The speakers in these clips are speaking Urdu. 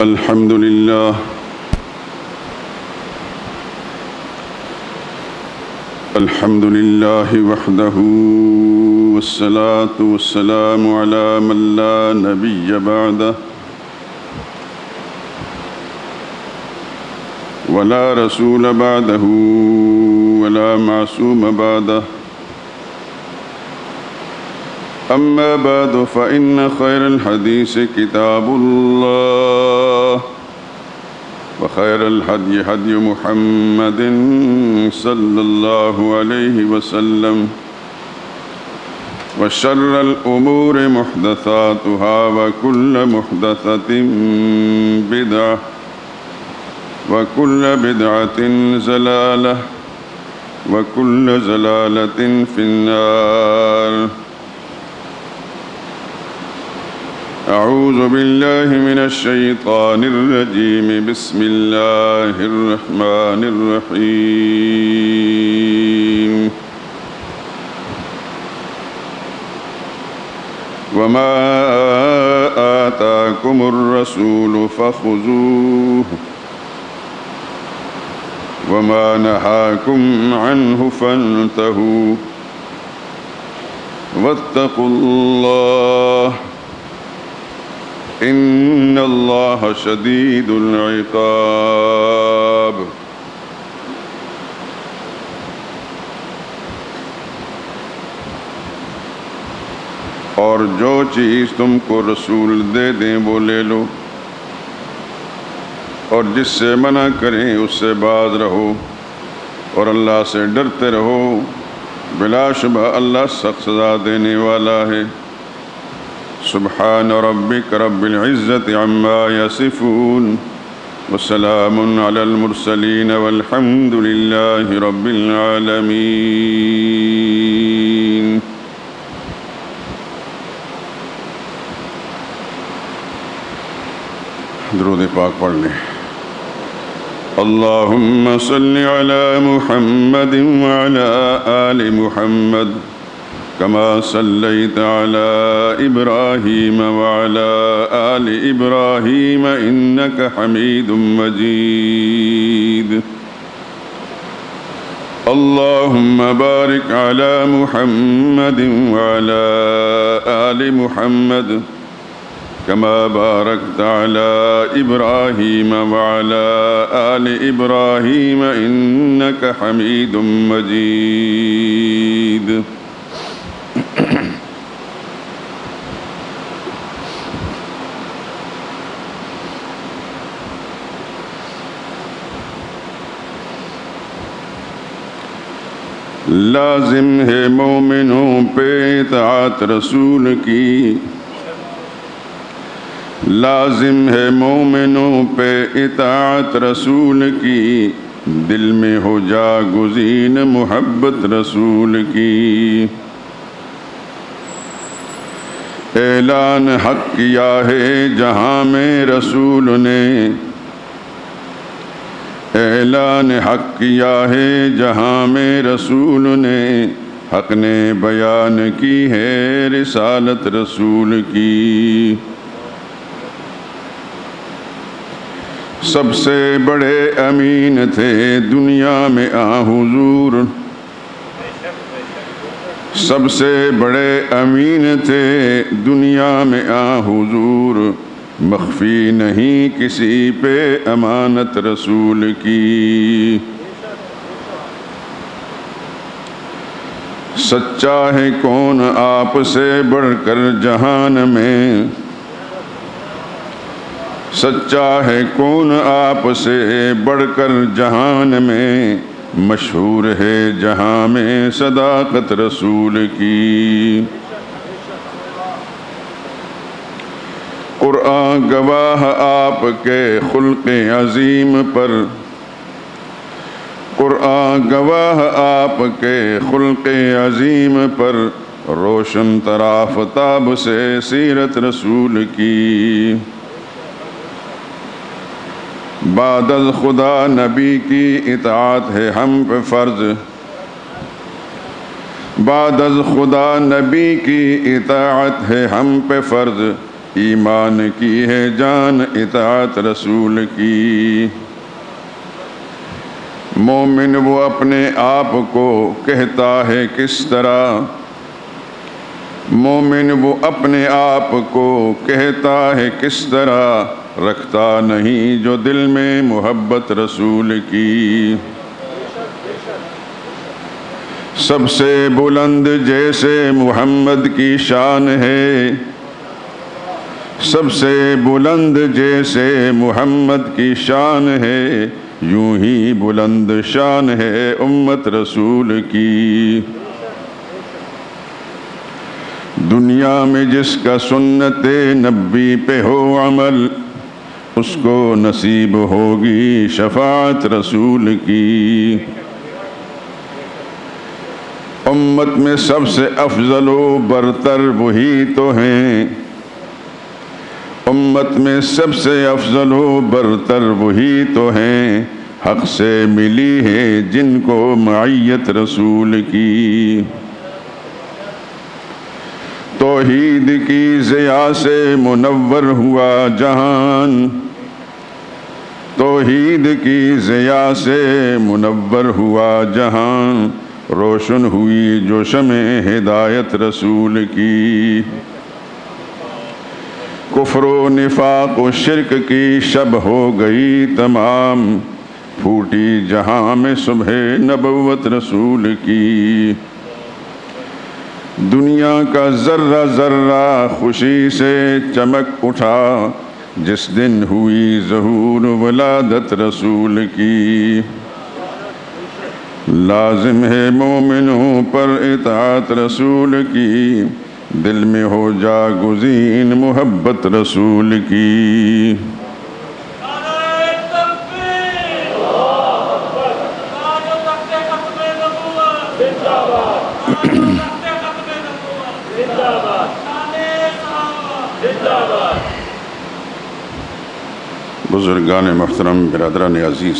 الحمد لله الحمد لله وحده والصلاة والسلام على من لا نبي بعده ولا رسول بعده ولا معصوم بعده أما بعد فإن خير الحديث كتاب الله وخير الهدي هدي محمد صلى الله عليه وسلم وشر الأمور محدثاتها وكل محدثة بدعة وكل بدعة ضلالة وكل ضلالة في النار. أعوذ بالله من الشيطان الرجيم. بسم الله الرحمن الرحيم. وما آتاكم الرسول فخذوه وما نهاكم عنه فانتهوا واتقوا الله إن الله شديد العقاب. اور جو چیز تم کو رسول دے دیں وہ لے لو، اور جس سے منع کریں اس سے باز رہو، اور اللہ سے ڈرتے رہو، بلا شبہ اللہ سخت سزا دینے والا ہے. سبحان ربك رب العزة عما يصفون وسلام على المرسلين والحمد لله رب العالمين. درود پاک پڑھ لیں. اللهم صل على محمد وعلى آل محمد كما صليت على إبراهيم وعلى آل إبراهيم إنك حميد مجيد. اللهم بارك على محمد وعلى آل محمد كما باركت على إبراهيم وعلى آل إبراهيم إنك حميد مجيد. لازم ہے مومنوں پہ اطاعت رسول کی، لازم ہے مومنوں پہ اطاعت رسول کی، دل میں ہو جاگزین محبت رسول کی. اعلان حق کیا ہے جہاں میں رسول نے، اعلان حق کیا ہے جہاں میں رسول نے، حق نے بیان کی ہے رسالت رسول کی. سب سے بڑے امین تھے دنیا میں حضور، سب سے بڑے امین تھے دنیا میں حضور، مخفی نہیں کسی پہ امانت رسول کی. سچا ہے کون آپ سے بڑھ کر جہان میں، سچا ہے کون آپ سے بڑھ کر جہان میں، مشہور ہے جہاں میں صداقت رسول کی. قرآن گواہ آپ کے خلق عظیم پر، قرآن گواہ آپ کے خلق عظیم پر، روشن ترافتاب سے سیرت رسول کی. بعد از خدا نبی کی اطاعت ہے ہم پہ فرض، بعد از خدا نبی کی اطاعت ہے ہم پہ فرض، ایمان کی ہے جان اطاعت رسول کی۔ مومن وہ اپنے آپ کو کہتا ہے کس طرح، مومن وہ اپنے آپ کو کہتا ہے کس طرح، رکھتا نہیں جو دل میں محبت رسول کی۔ سب سے بلند جیسے محمد کی شان ہے، سب سے بلند جیسے محمد کی شان ہے، یوں ہی بلند شان ہے امت رسول کی۔ دنیا میں جس کا سنت نبی پہ ہو عمل، اس کو نصیب ہوگی شفاعت رسول کی۔ امت میں سب سے افضل و برتر وہی تو ہیں، امت میں سب سے افضل و برتر وہی تو ہیں، حق سے ملی ہے جن کو معیت رسول کی۔ توحید کی ضیاء سے منور ہوا جہان، توحید کی ضیاء سے منور ہوا جہان، روشن ہوئی جو شمع ہدایت رسول کی۔ کفر و نفاق و شرک کی شب ہو گئی تمام، پھوٹی جہاں میں صبح نبوت رسول کی۔ دنیا کا ذرہ ذرہ خوشی سے چمک اٹھا، جس دن ہوئی ظہور ولادت رسول کی۔ لازم ہے مومنوں پر اطاعت رسول کی، دل میں ہو جاگزین محبت رسول کی۔ بزرگان محترم، برادران عزیز،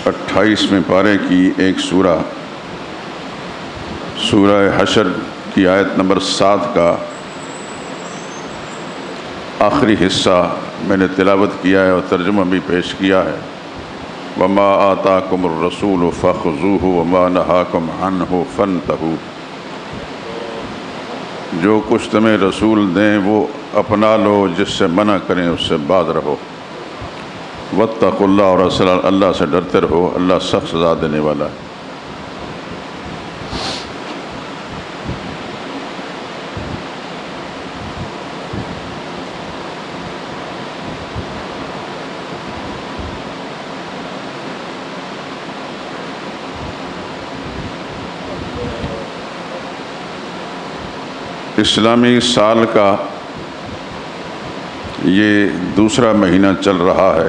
28ویں پارے کی ایک سورہ حشر کی آیت نمبر 7 کا آخری حصہ میں نے تلاوت کیا ہے اور ترجمہ بھی پیش کیا ہے۔ وَمَا آتَاكُمُ الرَّسُولُ فَخُذُوهُ وَمَا نَهَاكُمْ عَنْهُ فَانْتَهُوا۔ جو کچھ تمہیں رسول دیں وہ اپنا لو، جس سے منع کریں اس سے باز رہو۔ وَاتَّقُوا اللَّهَ، اور اللہ سے ڈرتے رہو، اللہ سخت سزا دینے والا ہے۔ اسلامی سال کا یہ دوسرا مہینہ چل رہا ہے۔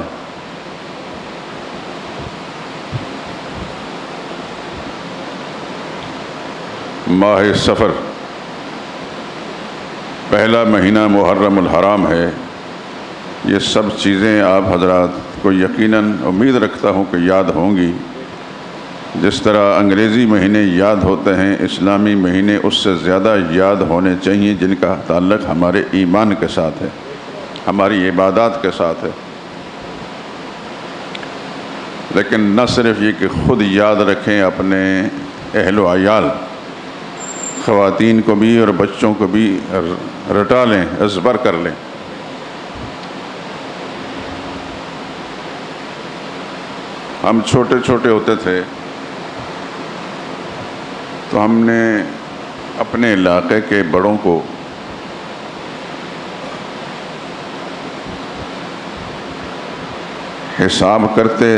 ماہ سفر، پہلا مہینہ محرم الحرام ہے۔ یہ سب چیزیں آپ حضرات کو یقیناً امید رکھتا ہوں کہ یاد ہوں گی۔ جس طرح انگریزی مہینے یاد ہوتے ہیں، اسلامی مہینے اس سے زیادہ یاد ہونے چاہیے، جن کا تعلق ہمارے ایمان کے ساتھ ہے، ہماری عبادات کے ساتھ ہے۔ لیکن نہ صرف یہ کہ خود یاد رکھیں، اپنے اہل و عیال، خواتین کو بھی اور بچوں کو بھی رٹا لیں، ازبر کر لیں۔ ہم چھوٹے چھوٹے ہوتے تھے تو ہم نے اپنے علاقے کے بڑوں کو حساب کرتے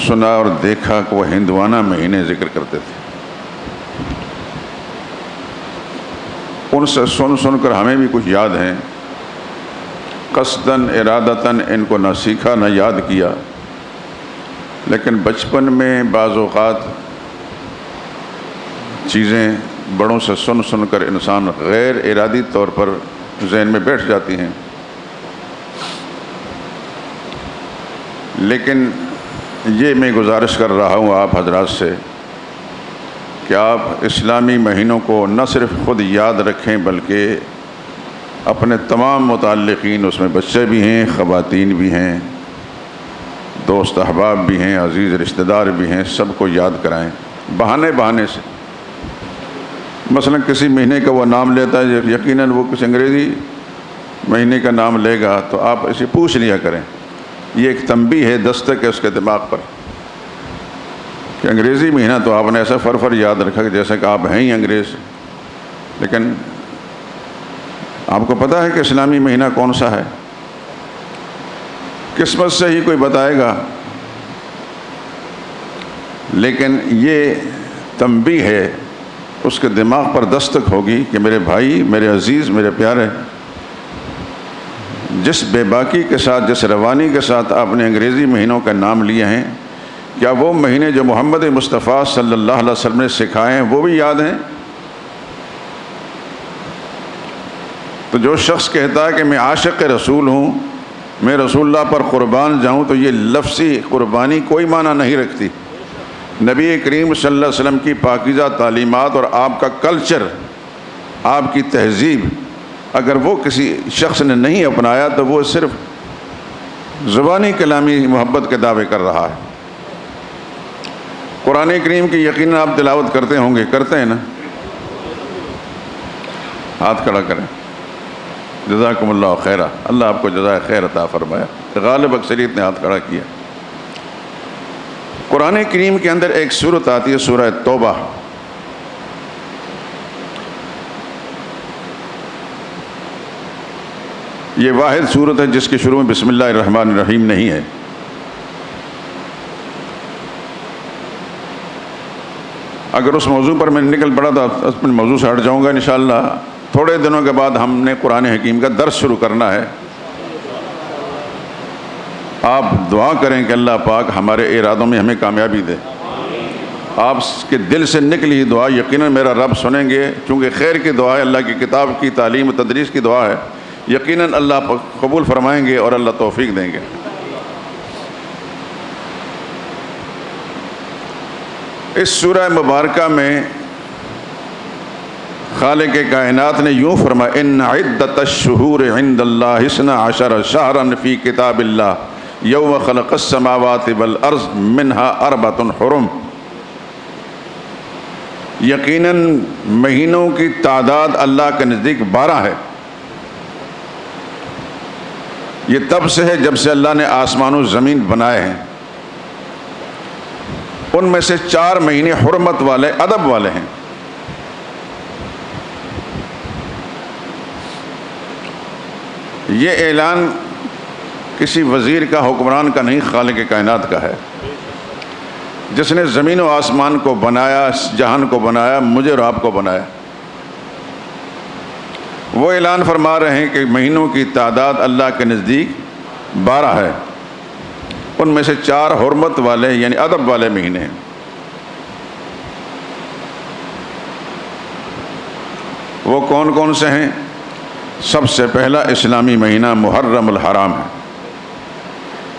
سنا اور دیکھا کہ وہ ہندوانہ مہینے ذکر کرتے تھے۔ ان سے سن کر ہمیں بھی کچھ یاد ہیں۔ قصداً ارادتاً ان کو نہ سیکھا نہ یاد کیا، لیکن بچپن میں بعض اوقات چیزیں بڑوں سے سن کر انسان غیر ارادی طور پر ذہن میں بیٹھ جاتی ہیں۔ لیکن یہ میں گزارش کر رہا ہوں آپ حضرات سے کہ آپ اسلامی مہینوں کو نہ صرف خود یاد رکھیں بلکہ اپنے تمام متعلقین، اس میں بچے بھی ہیں، خواتین بھی ہیں، دوست احباب بھی ہیں، عزیز رشتہ دار بھی ہیں، سب کو یاد کرائیں بہانے سے۔ مثلا کسی مہینے کا وہ نام لیتا ہے، یقیناً وہ کسی انگریزی مہینے کا نام لے گا تو آپ اسے پوچھ لیا کریں۔ یہ ایک تنبیہ ہے، دستک ہے اس کے دماغ پر کہ انگریزی مہینہ تو آپ نے ایسا فر یاد رکھا کہ جیسا کہ آپ ہیں ہی انگریز، لیکن آپ کو پتہ ہے کہ اسلامی مہینہ کون سا ہے؟ قسمت سے ہی کوئی بتائے گا، لیکن یہ تنبیہ ہے، اس کے دماغ پر دستک ہوگی کہ میرے بھائی، میرے عزیز، میرے پیارے، جس بے باکی کے ساتھ، جس روانی کے ساتھ آپ نے انگریزی مہینوں کا نام لیے ہیں، کیا وہ مہینے جو محمد مصطفیٰ صلی اللہ علیہ وسلم نے سکھائے ہیں وہ بھی یاد ہیں؟ تو جو شخص کہتا ہے کہ میں عاشق رسول ہوں، میں رسول اللہ پر قربان جاؤں، تو یہ لفظی قربانی کوئی معنی نہیں رکھتی۔ نبی کریم صلی اللہ علیہ وسلم کی پاکیزہ تعلیمات اور آپ کا کلچر، آپ کی تہذیب، اگر وہ کسی شخص نے نہیں اپنایا تو وہ صرف زبانی کلامی محبت کے دعوے کر رہا ہے۔ قرآن کریم کی یقیناً آپ تلاوت کرتے ہوں گے، کرتے ہیں نا؟ ہاتھ کھڑا کریں۔ جزاکم اللہ خیرہ، اللہ آپ کو جزائے خیر عطا فرمایا۔ غالب اکثریت نے ہاتھ کھڑا کیا۔ قرآن کریم کے اندر ایک سورت آتی ہے، سورہ توبہ۔ یہ واحد سورت ہے جس کے شروع میں بسم اللہ الرحمن الرحیم نہیں ہے۔ اگر اس موضوع پر میں نکل پڑا تو اپنے موضوع سے ہٹ جاؤں گا انشاءاللہ۔ تھوڑے دنوں کے بعد ہم نے قرآن حکیم کا درس شروع کرنا ہے۔ آپ دعا کریں کہ اللہ پاک ہمارے ارادوں میں ہمیں کامیابی دے۔ آپ کے دل سے نکلی دعا یقیناً میرا رب سنیں گے، چونکہ خیر کی دعا ہے، اللہ کی کتاب کی تعلیم و تدریس کی دعا ہے، یقیناً اللہ قبول فرمائیں گے اور اللہ توفیق دیں گے۔ اس سورہ مبارکہ میں خالق کائنات نے یوں فرمایا، ان عدت الشہور عند اللہ 12 شہرا فی کتاب اللہ یوم خلق السماوات والارض منها 4 حرم۔ یقیناً مہینوں کی تعداد اللہ کے نزدیک 12 ہے۔ یہ تب سے ہے جب سے اللہ نے آسمان و زمین بنائے ہیں۔ ان میں سے 4 مہینے حرمت والے، ادب والے ہیں۔ یہ اعلان کسی وزیر کا، حکمران کا نہیں، خالق کائنات کا ہے، جس نے زمین و آسمان کو بنایا، جہان کو بنایا، مجھے اور آپ کو بنایا۔ وہ اعلان فرما رہے ہیں کہ مہینوں کی تعداد اللہ کے نزدیک 12 ہے، ان میں سے 4 حرمت والے یعنی ادب والے مہینے ہیں۔ وہ کون کون سے ہیں؟ سب سے پہلا اسلامی مہینہ محرم الحرام ہے۔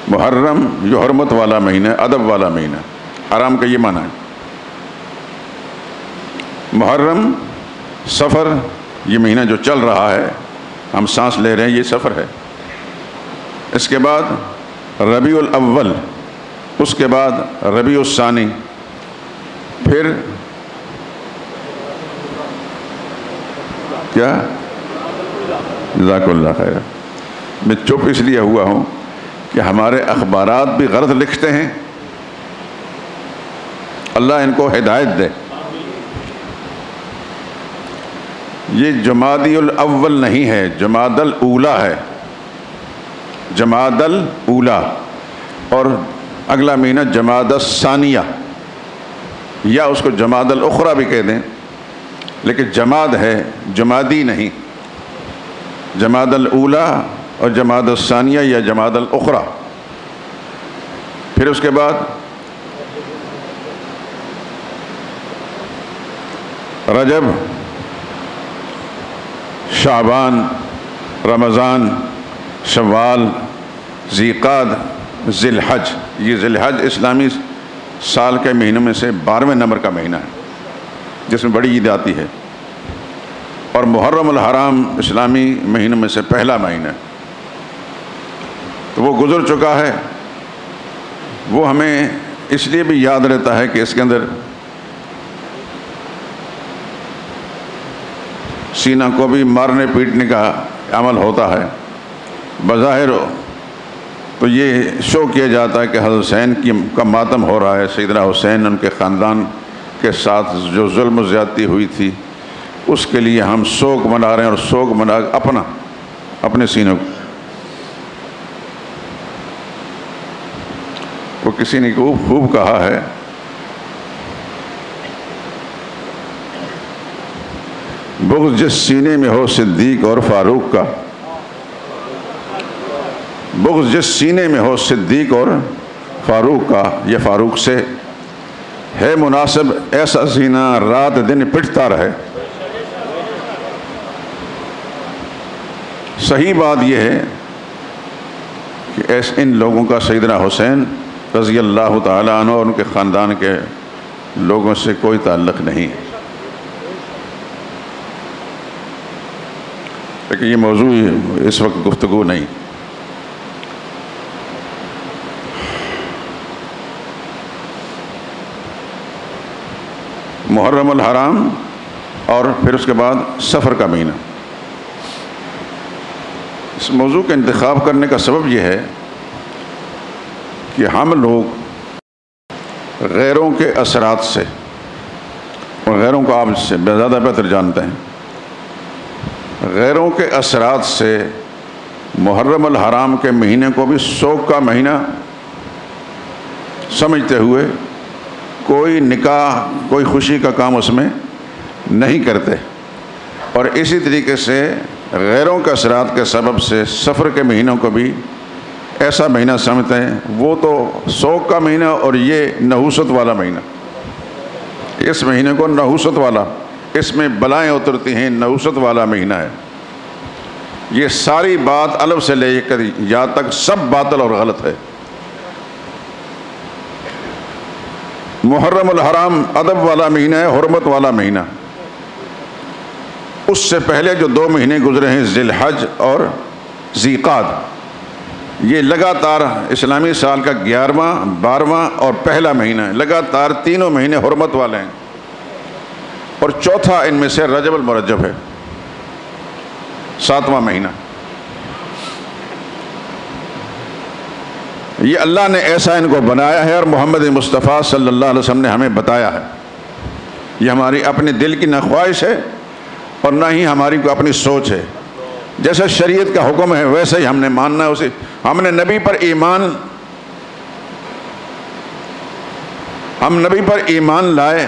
محرم جو حرمت والا مہینہ، ادب والا مہینہ، حرام کا یہ معنی ہے۔ محرم سفر، یہ مہینہ جو چل رہا ہے، ہم سانس لے رہے ہیں، یہ سفر ہے۔ اس کے بعد ربیع الاول، اس کے بعد ربیع الثانی، پھر کیا؟ جزاک اللہ خیر۔ میں چپ اس لیے ہوا ہوں کہ ہمارے اخبارات بھی غلط لکھتے ہیں، اللہ ان کو ہدایت دے۔ یہ جمادی الاول نہیں ہے، جماد الاولیٰ ہے، جماد الاولیٰ، اور اگلا مہینہ جماد الثانیہ، یا اس کو جماد الاخری بھی کہہ دیں، لیکن جماد ہے، جمادی نہیں۔ جماد الاولیٰ اور جماد الثانیہ یا جماد الاخری۔ پھر اس کے بعد رجب، شعبان، رمضان، شوال، ذیقعد، ذی الحج۔ یہ ذی الحج اسلامی سال کے مہینوں میں سے 12ویں نمبر کا مہینہ ہے۔ جس میں بڑی عید آتی ہے، اور محرم الحرام اسلامی مہینوں میں سے پہلا مہینہ ہے، تو وہ گزر چکا ہے۔ وہ ہمیں اس لیے بھی یاد رہتا ہے کہ اس کے اندر سینہ کو بھی مارنے پیٹنے کا عمل ہوتا ہے۔ بظاہر تو یہ شو کیا جاتا ہے کہ حضرت حسین کا ماتم ہو رہا ہے، سیدنا حسین ان کے خاندان کے ساتھ جو ظلم و زیادتی ہوئی تھی اس کے لیے ہم سوگ منا رہے ہیں، اور سوگ منا اپنے سینوں کو۔ وہ کسی نے خوب کہا ہے، بغض جس سینے میں ہو صدیق اور فاروق کا، بغض جس سینے میں ہو صدیق اور فاروق کا، یہ فاروق سے ہے مناسب ایسا سینہ رات دن پٹتا رہے۔ صحیح بات یہ ہے کہ ان لوگوں کا سیدنا حسین رضی اللہ تعالیٰ عنہ اور ان کے خاندان کے لوگوں سے کوئی تعلق نہیں ہے، لیکن یہ موضوع اس وقت گفتگو نہیں۔ محرم الحرام اور پھر اس کے بعد سفر کا مہینہ، اس موضوع کا انتخاب کرنے کا سبب یہ ہے کہ ہم لوگ غیروں کے اثرات سے، اور غیروں کو آپ سے زیادہ بہتر جانتے ہیں، غیروں کے اثرات سے محرم الحرام کے مہینے کو بھی سوگ کا مہینہ سمجھتے ہوئے کوئی نکاح، کوئی خوشی کا کام اس میں نہیں کرتے، اور اسی طریقے سے غیروں کے اثرات کے سبب سے سفر کے مہینوں کو بھی ایسا مہینہ سمجھتے ہیں۔ وہ تو سوگ کا مہینہ اور یہ نحوست والا مہینہ، اس مہینے کو نحوست والا، اس میں بلائیں اترتی ہیں، نحوست والا مہینہ ہے۔ یہ ساری بات الف سے لے کر یا تک سب باطل اور غلط ہے۔ محرم الحرام ادب والا مہینہ ہے، حرمت والا مہینہ۔ اس سے پہلے جو 2 مہینے گزرے ہیں ذی الحج اور ذی قعدہ، یہ لگاتار اسلامی سال کا 11واں، 12واں اور پہلا مہینہ ہے، لگاتار تینوں مہینے حرمت والے ہیں، اور چوتھا ان میں سے رجب المرجب ہے، 7واں مہینہ۔ یہ اللہ نے ایسا ان کو بنایا ہے، اور محمد مصطفیٰ صلی اللہ علیہ وسلم نے ہمیں بتایا ہے۔ یہ ہماری اپنے دل کی نہ خواہش ہے اور نہ ہی ہماری کوئی اپنی سوچ ہے۔ جیسا شریعت کا حکم ہے ویسے ہی ہم نے ماننا ہے اسے۔ ہم نے نبی پر ایمان لائے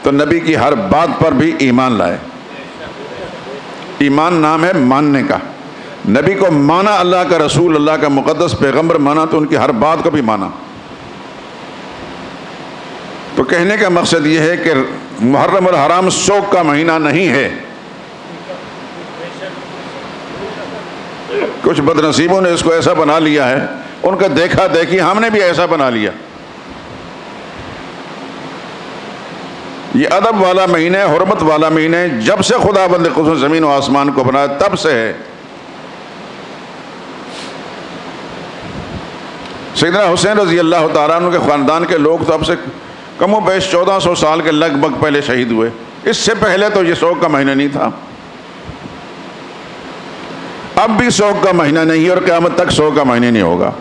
تو نبی کی ہر بات پر بھی ایمان لائے۔ ایمان نام ہے ماننے کا۔ نبی کو مانا، اللہ کا رسول، اللہ کا مقدس پیغمبر مانا، تو ان کی ہر بات کو بھی مانا۔ تو کہنے کا مقصد یہ ہے کہ محرم الحرام سوگ کا مہینہ نہیں ہے۔ کچھ بد نصیبوں نے اس کو ایسا بنا لیا ہے، ان کا دیکھا دیکھی ہم نے بھی ایسا بنا لیا۔ یہ ادب والا مہینہ ہے، حرمت والا مہینہ ہے، جب سے خدا بند خصوص زمین و آسمان کو بنایا تب سے ہے۔ سیدنا حسین رضی اللہ تعالیٰ عنہ کے خاندان کے لوگ تو اب سے کم و بیش 1400 سال کے لگ بھگ پہلے شہید ہوئے۔ اس سے پہلے تو یہ سوگ کا مہینہ نہیں تھا، اب بھی سوگ کا مہینہ نہیں ہے، اور قیامت تک سوگ کا مہینہ نہیں ہوگا۔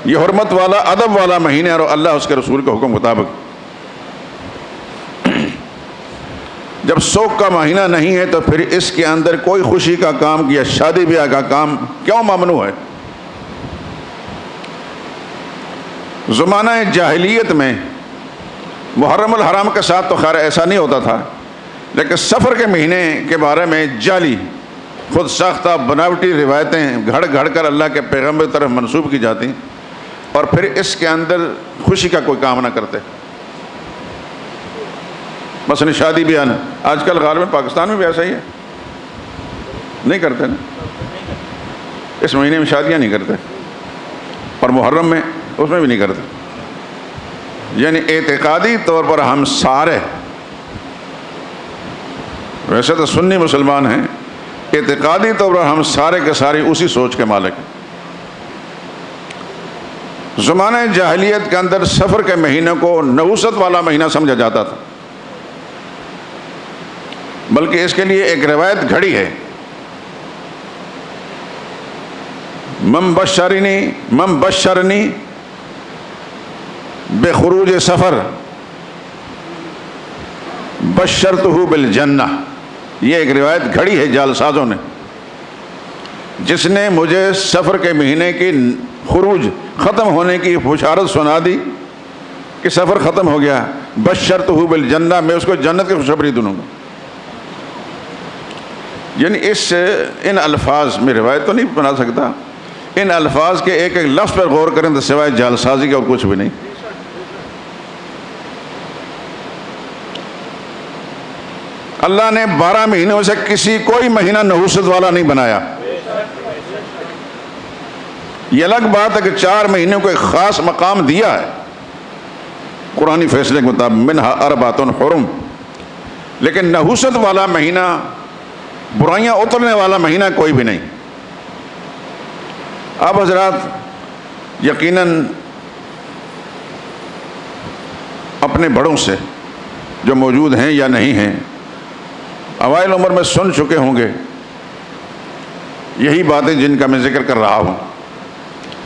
یہ حرمت والا، ادب والا مہینہ ہے، اور اللہ اس کے رسول کے حکم مطابق جب سوگ کا مہینہ نہیں ہے تو پھر اس کے اندر کوئی خوشی کا کام یا شادی بیاہ کا کام کیوں ممنوع ہے؟ زمانہ جاہلیت میں محرم الحرام کے ساتھ تو خیر ایسا نہیں ہوتا تھا، لیکن سفر کے مہینے کے بارے میں جعلی، خود ساختہ بناوٹی روایتیں گھڑ گھڑ کر اللہ کے پیغمبر طرف منسوب کی جاتی، اور پھر اس کے اندر خوشی کا کوئی کام نہ کرتے۔ مثلا شادی بیاہ، آج کل غالباً پاکستان میں بھی ایسا ہی ہے، نہیں کرتے نا، اس مہینے میں شادیاں نہیں کرتے، اور محرم میں اس میں بھی نہیں کرتے۔ یعنی اعتقادی طور پر ہم سارے ویسے تو سنی مسلمان ہیں، اعتقادی طور پر ہم سارے کے سارے اسی سوچ کے مالک ہیں۔ زمانہ جاہلیت کے اندر سفر کے مہینے کو نحوست والا مہینہ سمجھا جاتا تھا، بلکہ اس کے لیے ایک روایت گھڑی ہے، من بشرنی بخروج سفر بشرتہ بالجنہ، یہ ایک روایت گھڑی ہے جعلسازوں نے، جس نے مجھے سفر کے مہینے کی خروج ختم ہونے کی بشارت سنا دی کہ سفر ختم ہو گیا، بشرتہ بالجنہ، میں اس کو جنت کی خوشخبری دوں گا۔ یعنی ان الفاظ میں روایت تو نہیں بنا سکتا، ان الفاظ کے ایک ایک لفظ پر غور کریں تو سوائے جعلسازی کے اور کچھ بھی نہیں۔ اللہ نے 12 مہینوں سے کوئی مہینہ نحوست والا نہیں بنایا۔ یہ الگ بات ہے کہ 4 مہینوں کو ایک خاص مقام دیا ہے قرآنی فیصلے کے مطابق، منہا اربعۃ حرم، لیکن نحوست والا مہینہ، برائیاں اترنے والا مہینہ کوئی بھی نہیں۔ اب حضرات یقیناً اپنے بڑوں سے جو موجود ہیں یا نہیں ہیں، اوائل عمر میں سن چکے ہوں گے یہی باتیں جن کا میں ذکر کر رہا ہوں،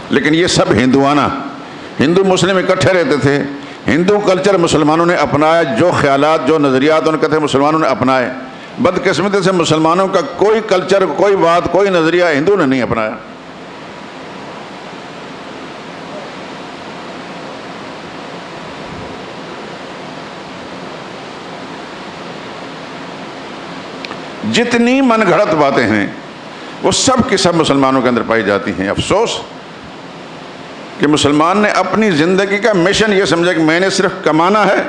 لیکن یہ سب ہندو مسلم اکٹھے رہتے تھے، ہندو کلچر مسلمانوں نے اپنایا، جو خیالات جو نظریات ان کے تھے مسلمانوں نے اپنائے۔ بدقسمتی سے مسلمانوں کا کوئی کلچر، کوئی بات، کوئی نظریہ ہندو نے نہیں اپنایا۔ جتنی من گھڑت باتیں ہیں وہ سب کی سب مسلمانوں کے اندر پائی جاتی ہیں۔ افسوس کہ مسلمان نے اپنی زندگی کا مشن یہ سمجھا کہ میں نے صرف کمانا ہے،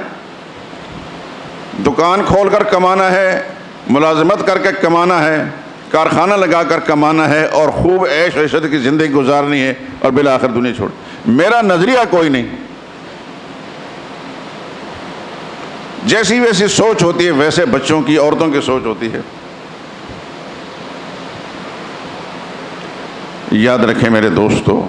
دکان کھول کر کمانا ہے، ملازمت کر کے کمانا ہے، کارخانہ لگا کر کمانا ہے، اور خوب عیش و عشرت کی زندگی گزارنی ہے، اور بالآخر دنیا چھوڑ۔ میرا نظریہ کوئی نہیں، جیسی ویسی سوچ ہوتی ہے ویسے بچوں کی، عورتوں کی سوچ ہوتی ہے۔ یاد رکھیں میرے دوستو،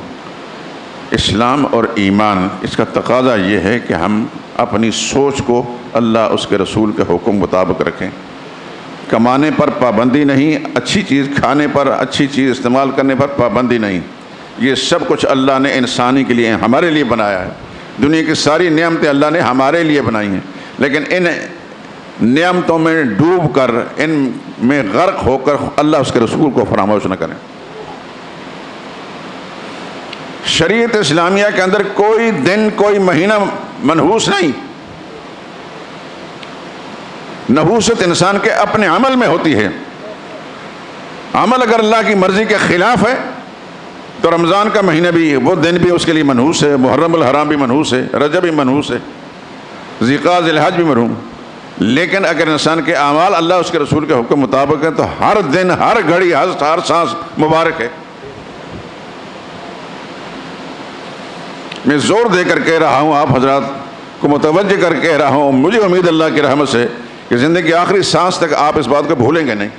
اسلام اور ایمان، اس کا تقاضا یہ ہے کہ ہم اپنی سوچ کو اللہ اس کے رسول کے حکم مطابق رکھیں۔ کمانے پر پابندی نہیں، اچھی چیز کھانے پر، اچھی چیز استعمال کرنے پر پابندی نہیں، یہ سب کچھ اللہ نے انسانی کے لیے، ہمارے لیے بنایا ہے۔ دنیا کی ساری نعمتیں اللہ نے ہمارے لیے بنائی ہیں، لیکن ان نعمتوں میں ڈوب کر، ان میں غرق ہو کر اللہ اس کے رسول کو فراموش نہ کریں۔ شریعت اسلامیہ کے اندر کوئی دن، کوئی مہینہ منحوس نہیں۔ نحوست انسان کے اپنے عمل میں ہوتی ہے۔ عمل اگر اللہ کی مرضی کے خلاف ہے تو رمضان کا مہینہ بھی، وہ دن بھی اس کے لیے منحوس ہے، محرم الحرام بھی منحوس ہے، رجب بھی منحوس ہے، ذی-القعدہ ذی-الحج بھی منحوس۔ لیکن اگر انسان کے اعمال اللہ اس کے رسول کے حکم مطابق ہیں تو ہر دن، ہر گھڑی، ہر سانس مبارک ہے۔ میں زور دے کر کہہ رہا ہوں، آپ حضرات کو متوجہ کر کہہ رہا ہوں، مجھے امید اللہ کی رحمت سے کہ زندگی کی آخری سانس تک آپ اس بات کو بھولیں گے نہیں۔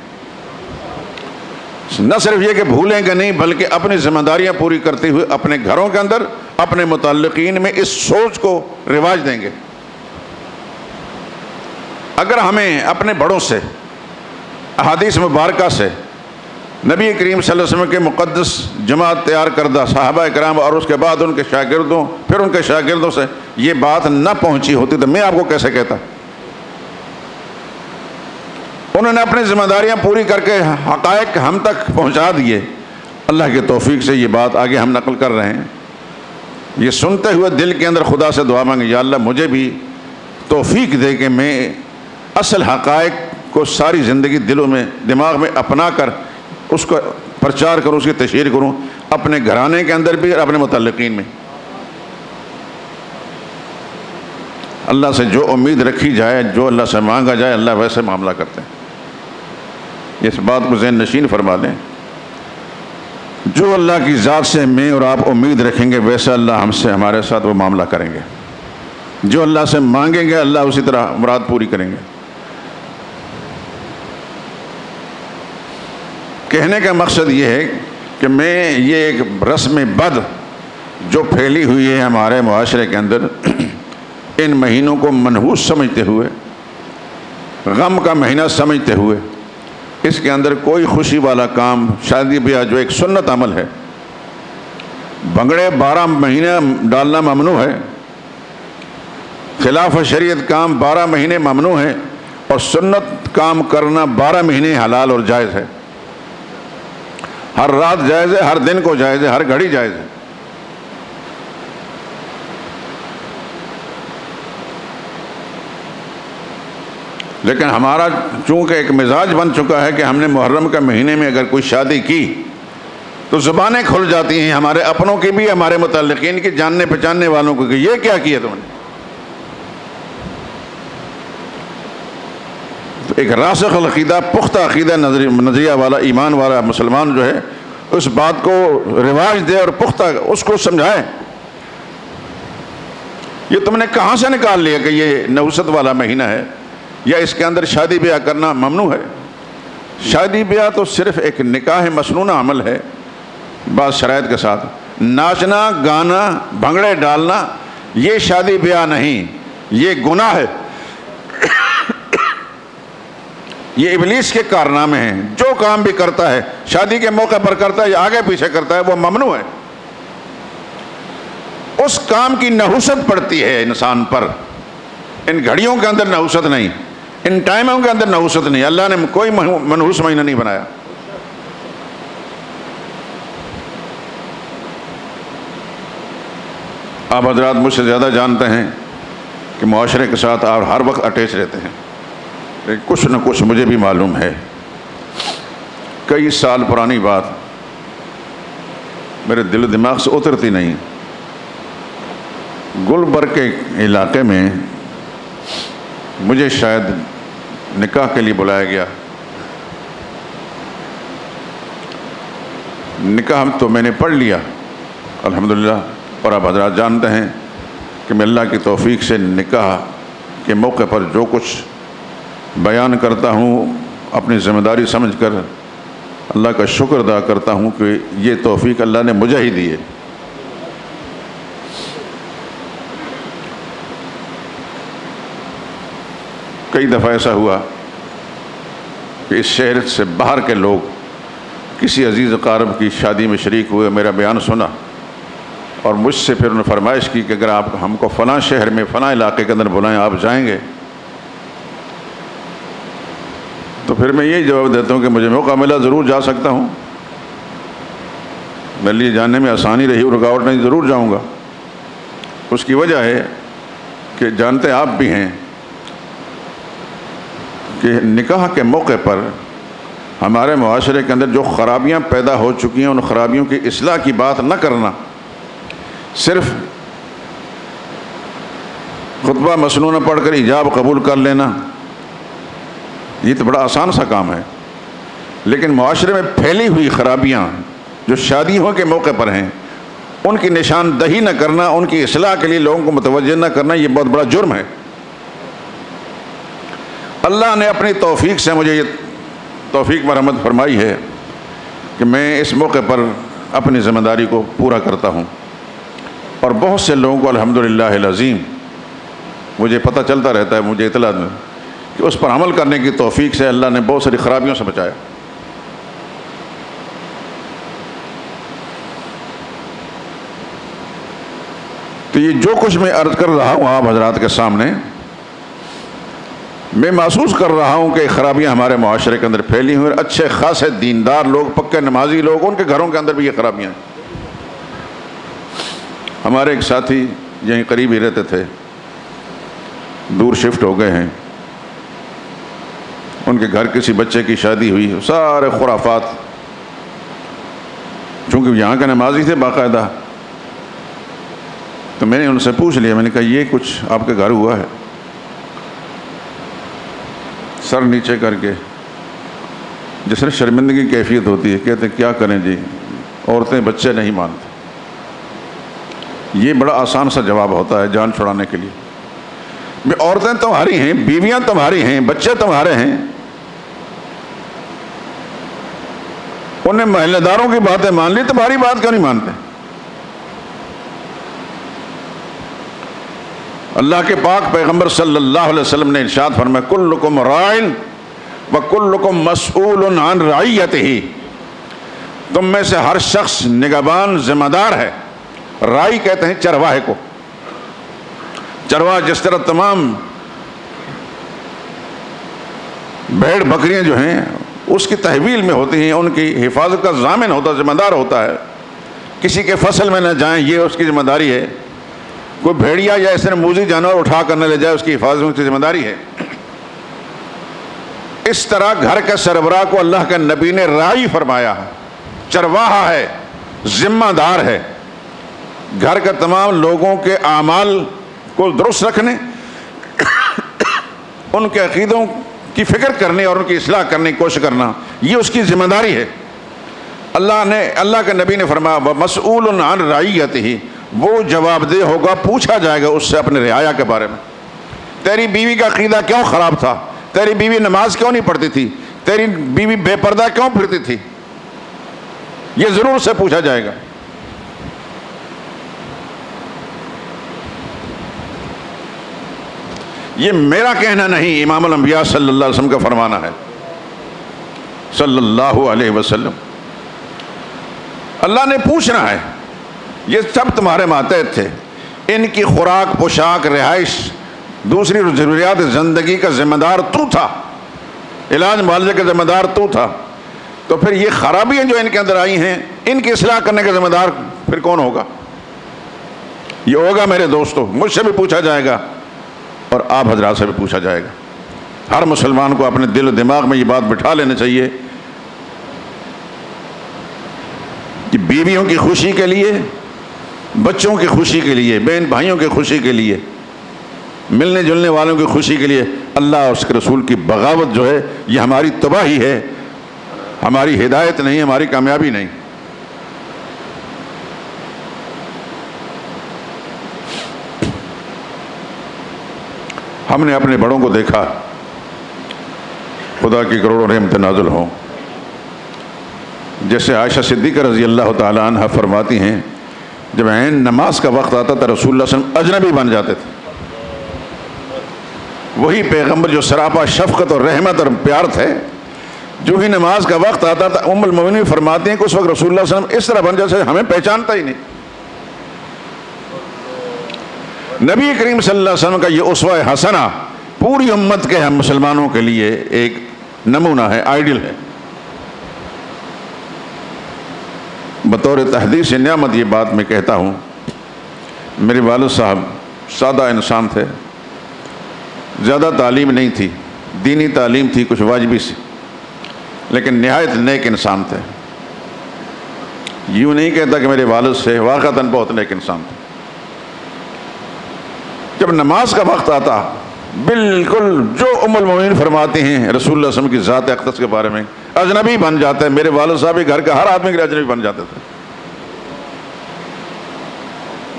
نہ صرف یہ کہ بھولیں گے نہیں، بلکہ اپنی ذمہ داریاں پوری کرتے ہوئے اپنے گھروں کے اندر، اپنے متعلقین میں اس سوچ کو رواج دیں گے۔ اگر ہمیں اپنے بڑوں سے، احادیث مبارکہ سے، نبی کریم صلی اللہ علیہ وسلم کے مقدس جماعت تیار کردہ صحابہ کرام اور اس کے بعد ان کے شاگردوں، پھر ان کے شاگردوں سے یہ بات نہ پہنچی ہوتی تو میں آپ کو کیسے کہتا؟ انہوں نے اپنی ذمہ داریاں پوری کر کے حقائق ہم تک پہنچا دیے۔ اللہ کی توفیق سے یہ بات آگے ہم نقل کر رہے ہیں۔ یہ سنتے ہوئے دل کے اندر خدا سے دعا مانگے، یا اللہ مجھے بھی توفیق دے کہ میں اصل حقائق کو ساری زندگی دلوں میں، دماغ میں اپنا کر اس کو پرچار کروں، اس کی تشہیر کروں، اپنے گھرانے کے اندر بھی اور اپنے متعلقین میں۔ اللہ سے جو امید رکھی جائے، جو اللہ سے مانگا جائے، اللہ ویسے معاملہ کرتے ہیں۔ اس بات کو ذہن نشین فرما لیں، جو اللہ کی ذات سے میں اور آپ امید رکھیں گے ویسا اللہ ہم سے، ہمارے ساتھ وہ معاملہ کریں گے۔ جو اللہ سے مانگیں گے اللہ اسی طرح مراد پوری کریں گے۔ کہنے کا مقصد یہ ہے کہ میں یہ ایک رسم بد جو پھیلی ہوئی ہے ہمارے معاشرے کے اندر، ان مہینوں کو منحوس سمجھتے ہوئے، غم کا مہینہ سمجھتے ہوئے، اس کے اندر کوئی خوشی والا کام، شادی بیاہ جو ایک سنت عمل ہے، بھنگڑے 12 مہینے ڈالنا ممنوع ہے، خلاف شریعت کام 12 مہینے ممنوع ہے، اور سنت کام کرنا 12 مہینے حلال اور جائز ہے۔ ہر رات جائز ہے، ہر دن کو جائز ہے، ہر گھڑی جائز ہے۔ لیکن ہمارا چونکہ ایک مزاج بن چکا ہے کہ ہم نے محرم کے مہینے میں اگر کوئی شادی کی تو زبانیں کھل جاتی ہیں، ہمارے اپنوں کی بھی، ہمارے متعلقین کی، جاننے پہچاننے والوں کو، کہ یہ کیا کیا تم نے۔ ایک راسخ العقیدہ، پختہ عقیدہ نظریہ والا، ایمان والا مسلمان جو ہے اس بات کو رواج دے اور پختہ اس کو سمجھائے۔ یہ تم نے کہاں سے نکال لیا کہ یہ نحوست والا مہینہ ہے یا اس کے اندر شادی بیاہ کرنا ممنوع ہے؟ شادی بیاہ تو صرف ایک نکاح مسنونہ عمل ہے بعض شرائط کے ساتھ۔ ناچنا، گانا، بھنگڑے ڈالنا یہ شادی بیاہ نہیں، یہ گناہ ہے، یہ ابلیس کے کارنامے ہیں۔ جو کام بھی کرتا ہے، شادی کے موقع پر کرتا ہے یا آگے پیچھے کرتا ہے، وہ ممنوع ہے۔ اس کام کی نحوست پڑتی ہے انسان پر، ان گھڑیوں کے اندر نحوست نہیں، ان ٹائموں کے اندر نحوست نہیں۔ اللہ نے کوئی منحوس مہینہ نہیں بنایا۔ آپ حضرات مجھ سے زیادہ جانتے ہیں کہ معاشرے کے ساتھ آپ ہر وقت اٹیچ رہتے ہیں، لیکن کچھ نہ کچھ مجھے بھی معلوم ہے۔ کئی سال پرانی بات میرے دل و دماغ سے اترتی نہیں۔ گلبرگ کے علاقے میں مجھے شاید نکاح کے لیے بلایا گیا۔ نکاح تو میں نے پڑھ لیا الحمدللہ، اور آپ حضرات جانتے ہیں کہ میں اللہ کی توفیق سے نکاح کے موقع پر جو کچھ بیان کرتا ہوں اپنی ذمہ داری سمجھ کر اللہ کا شکر ادا کرتا ہوں کہ یہ توفیق اللہ نے مجھے ہی دی ہے۔ کئی دفعہ ایسا ہوا کہ اس شہر سے باہر کے لوگ کسی عزیز اقارب کی شادی میں شریک ہوئے، میرا بیان سنا اور مجھ سے پھر انہوں نے فرمائش کی کہ اگر آپ ہم کو فلاں شہر میں فلاں علاقے کے اندر بلائیں، آپ جائیں گے؟ تو پھر میں یہی جواب دیتا ہوں کہ مجھے موقع ملا ضرور جا سکتا ہوں، میرے لیے جانے میں آسانی رہی، رکاوٹ نہیں، ضرور جاؤں گا۔ اس کی وجہ ہے کہ جانتے آپ بھی ہیں کہ نکاح کے موقع پر ہمارے معاشرے کے اندر جو خرابیاں پیدا ہو چکی ہیں، ان خرابیوں کی اصلاح کی بات نہ کرنا، صرف خطبہ مسنونہ پڑھ کر ایجاب قبول کر لینا، یہ تو بڑا آسان سا کام ہے۔ لیکن معاشرے میں پھیلی ہوئی خرابیاں جو شادیوں کے موقع پر ہیں، ان کی نشاندہی نہ کرنا، ان کی اصلاح کے لیے لوگوں کو متوجہ نہ کرنا، یہ بہت بڑا جرم ہے۔ اللہ نے اپنی توفیق سے مجھے یہ توفیق مرحمت فرمائی ہے کہ میں اس موقع پر اپنی ذمہ داری کو پورا کرتا ہوں، اور بہت سے لوگوں کو الحمدللہ العظیم مجھے پتہ چلتا رہتا ہے، مجھے اطلاع میں کہ اس پر عمل کرنے کی توفیق سے اللہ نے بہت ساری خرابیوں سے بچایا۔ تو یہ جو کچھ میں عرض کر رہا ہوں آپ حضرات کے سامنے، میں محسوس کر رہا ہوں کہ خرابیاں ہمارے معاشرے کے اندر پھیلی ہوئی، اچھے خاصے دیندار لوگ، پکے نمازی لوگ، ان کے گھروں کے اندر بھی یہ خرابیاں ہیں۔ ہمارے ایک ساتھی یہیں قریب ہی رہتے تھے، دور شفٹ ہو گئے ہیں، ان کے گھر کسی بچے کی شادی ہوئی، سارے خرافات، چونکہ یہاں کے نمازی تھے باقاعدہ، تو میں نے ان سے پوچھ لیا، میں نے کہا یہ کچھ آپ کے گھر ہوا ہے؟ سر نیچے کر کے جس نے شرمندگی کیفیت ہوتی ہے، کہتے ہیں کیا کریں جی، عورتیں بچے نہیں مانتے۔ یہ بڑا آسان سا جواب ہوتا ہے جان چھڑانے کے لیے۔ عورتیں تمہاری ہیں، بیویاں تمہاری ہیں، بچے تمہارے ہیں، انہیں محلہ داروں کی باتیں مان لی، تمہاری بات کیوں نہیں مانتے؟ اللہ کے پاک پیغمبر صلی اللہ علیہ وسلم نے ارشاد فرمایا کلکم راعٍ وکلکم مسئول عن رعیتہ، تم میں سے ہر شخص نگہبان ذمہ دار ہے۔ رائی کہتے ہیں چرواہے کو۔ چرواہ جس طرح تمام بھیڑ بکریاں جو ہیں اس کی تحویل میں ہوتی ہیں، ان کی حفاظت کا ضامن ہوتا ہے، ذمہ دار ہوتا ہے، کسی کے فصل میں نہ جائیں، یہ اس کی ذمہ داری ہے۔ کوئی بھیڑیا یا اس طرح موذی جانور اٹھا کر نہ لے جائے، اس کی حفاظت اس کی ذمہ داری ہے۔ اس طرح گھر کے سربراہ کو اللہ کے نبی نے رائی فرمایا ہے، چرواہا ہے، ذمہ دار ہے، گھر کے تمام لوگوں کے اعمال کو درست رکھنے، ان کے عقیدوں کی فکر کرنے اور ان کی اصلاح کرنے کی کوشش کرنا، یہ اس کی ذمہ داری ہے۔ اللہ کے نبی نے فرمایا وَمَسْئُولٌ عَنْ رَعِيَّتِهِ، وہ جواب دہ ہوگا، پوچھا جائے گا اس سے اپنے رعایا کے بارے میں۔ تیری بیوی کا عقیدہ کیوں خراب تھا؟ تیری بیوی نماز کیوں نہیں پڑھتی تھی؟ تیری بیوی بے پردہ کیوں پھرتی تھی؟ یہ ضرور سے پوچھا جائے گا۔ یہ میرا کہنا نہیں، امام الانبیاء صلی اللہ علیہ وسلم کا فرمانا ہے، صلی اللہ علیہ وسلم۔ اللہ نے پوچھنا ہے، یہ سب تمہارے ماتحت تھے، ان کی خوراک، پوشاک، رہائش، دوسری ضروریات زندگی کا ذمہ دار تو تھا، علاج معالجے کا ذمہ دار تو تھا، تو پھر یہ خرابیاں جو ان کے اندر آئی ہیں ان کی اصلاح کرنے کا ذمہ دار پھر کون ہوگا؟ یہ ہوگا میرے دوستو، مجھ سے بھی پوچھا جائے گا اور آپ حضرات سے بھی پوچھا جائے گا۔ ہر مسلمان کو اپنے دل و دماغ میں یہ بات بٹھا لینا چاہیے کہ بیویوں کی خوشی کے لیے، بچوں کی خوشی کے لیے، بہن بھائیوں کی خوشی کے لیے، ملنے جلنے والوں کی خوشی کے لیے اللہ اور اس کے رسول کی بغاوت جو ہے یہ ہماری تباہی ہے، ہماری ہدایت نہیں، ہماری کامیابی نہیں۔ ہم نے اپنے بڑوں کو دیکھا، خدا کی کروڑوں رحمت نازل ہوں، جیسے عائشہ صدیقہ رضی اللہ تعالیٰ عنہ فرماتی ہیں جب عین نماز کا وقت آتا تھا رسول اللہ صلی اللہ علیہ وسلم اجنبی بن جاتے تھے۔ وہی پیغمبر جو سراپا شفقت اور رحمت اور پیار تھے، جو ہی نماز کا وقت آتا تھا ام المؤمنین فرماتی ہیں کہ اس وقت رسول اللہ صلی اللہ علیہ وسلم اس طرح بن جیسے ہمیں پہچانتا ہی نہیں۔ نبی کریم صلی اللہ علیہ وسلم کا یہ اسوہ حسنہ پوری امت کے ہم مسلمانوں کے لیے ایک نمونہ ہے، آئیڈل ہے۔ بطور تحدیث نعمت یہ بات میں کہتا ہوں، میرے والد صاحب سادہ انسان تھے، زیادہ تعلیم نہیں تھی، دینی تعلیم تھی کچھ واجبی سی، لیکن نہایت نیک انسان تھے۔ یوں نہیں کہتا کہ میرے والد سے، واقعتاً بہت نیک انسان تھے۔ جب نماز کا وقت آتا بالکل جو ام المؤمنین فرماتے ہیں رسول اللہ صلی اللہ علیہ وسلم کی ذات اقدس کے بارے میں، اجنبی بن جاتے ہیں۔ میرے والد صاحب گھر کا ہر آدمی کے لیے اجنبی بن جاتے تھے۔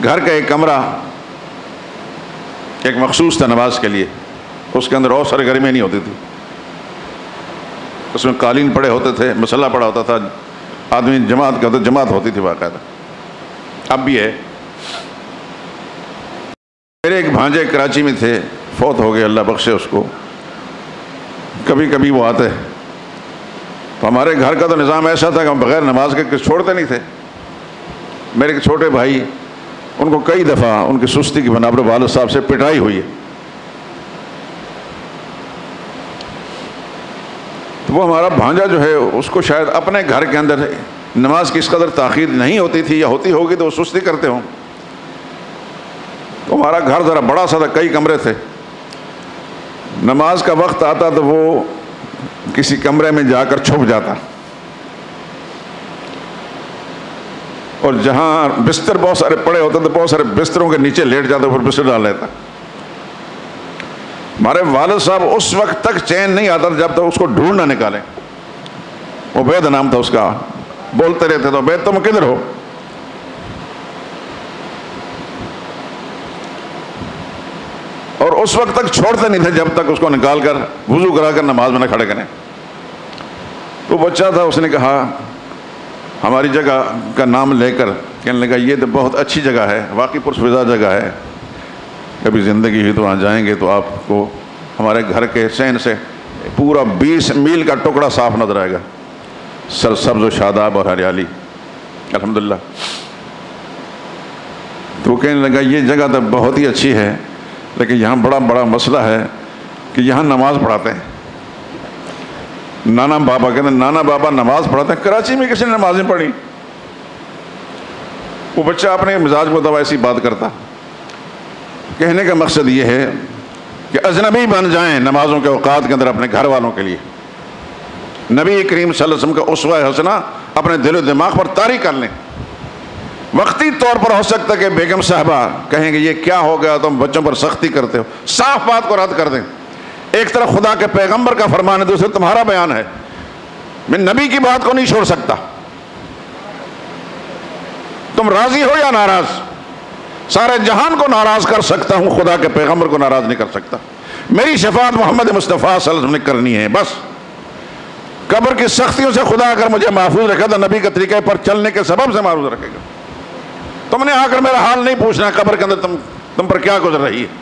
گھر کا ایک کمرہ ایک مخصوص تھا نماز کے لیے، اس کے اندر اور سرگرمیاں نہیں ہوتی تھی، اس میں قالین پڑے ہوتے تھے، مسلح پڑا ہوتا تھا، آدمی جماعت کا جماعت ہوتی تھی باقاعدہ، اب بھی ہے۔ میرے ایک بھانجے کراچی میں تھے، فوت ہو گئے، اللہ بخشے اس کو۔ کبھی کبھی وہ آتے تو ہمارے گھر کا تو نظام ایسا تھا کہ ہم بغیر نماز کے کچھ چھوڑتے نہیں تھے۔ میرے چھوٹے بھائی، ان کو کئی دفعہ ان کی سستی کی بنا پر والد صاحب سے پٹائی ہوئی ہے۔ تو وہ ہمارا بھانجا جو ہے اس کو شاید اپنے گھر کے اندر نماز کی اس قدر تاخیر نہیں ہوتی تھی، یا ہوتی ہوگی تو وہ سستی کرتے ہوں۔ تو ہمارا گھر ذرا بڑا سا تھا، کئی کمرے تھے۔ نماز کا وقت آتا تو وہ کسی کمرے میں جا کر چھپ جاتا، اور جہاں بستر بہت سارے پڑے ہوتے تو بہت سارے بستروں کے نیچے لیٹ جاتا، پھر بستر ڈال لیتا۔ ہمارے والد صاحب اس وقت تک چین نہیں آتا جب تک اس کو ڈھونڈ نہ نکالیں۔ عبید نام تھا اس کا، بولتے رہتے تو عبید تم کدھر ہو؟ اور اس وقت تک چھوڑتے نہیں تھے جب تک اس کو نکال کر وضو کرا کر نماز میں نہ کھڑے کریں۔ تو بچہ تھا، اس نے کہا ہماری جگہ کا نام لے کر کہنے لگا یہ تو بہت اچھی جگہ ہے، واقعی پرفضا جگہ ہے، کبھی زندگی ہوئی تو وہاں جائیں گے تو آپ کو ہمارے گھر کے سین سے پورا 20 میل کا ٹکڑا صاف نظر آئے گا، سرسبز و شاداب اور ہریالی، الحمدللہ۔ تو کہنے لگا یہ جگہ تو بہت ہی اچھی ہے، لیکن یہاں بڑا مسئلہ ہے کہ یہاں نماز پڑھاتے ہیں۔ نانا بابا کہتے ہیں نانا بابا نماز پڑھاتے ہیں، کراچی میں کسی نے نمازیں پڑھی؟ وہ بچہ اپنے مزاج مطابق ایسی بات کرتا۔ کہنے کا مقصد یہ ہے کہ اجنبی بن جائیں نمازوں کے اوقات کے اندر اپنے گھر والوں کے لیے، نبی کریم صلی اللہ علیہ وسلم کا اسوہ حسنہ اپنے دل و دماغ پر طاری کر لیں۔ وقتی طور پر ہو سکتا ہے کہ بیگم صاحبہ کہیں گے یہ کیا ہو گیا، تم بچوں پر سختی کرتے ہو، صاف بات کو رد کر دیں۔ ایک طرف خدا کے پیغمبر کا فرمان ہے، دوسرے تمہارا بیان ہے، میں نبی کی بات کو نہیں چھوڑ سکتا، تم راضی ہو یا ناراض، سارے جہان کو ناراض کر سکتا ہوں، خدا کے پیغمبر کو ناراض نہیں کر سکتا۔ میری شفاعت محمد مصطفیٰ صلی اللہ علیہ وسلم نے کرنی ہے، بس۔ قبر کی سختیوں سے خدا اگر مجھے محفوظ رکھا تو نبی کے طریقے پر چلنے کے سبب سے محفوظ رکھے گا۔ تم نے آ کر میرا حال نہیں پوچھنا قبر کے اندر تم پر کیا گزر رہی ہے۔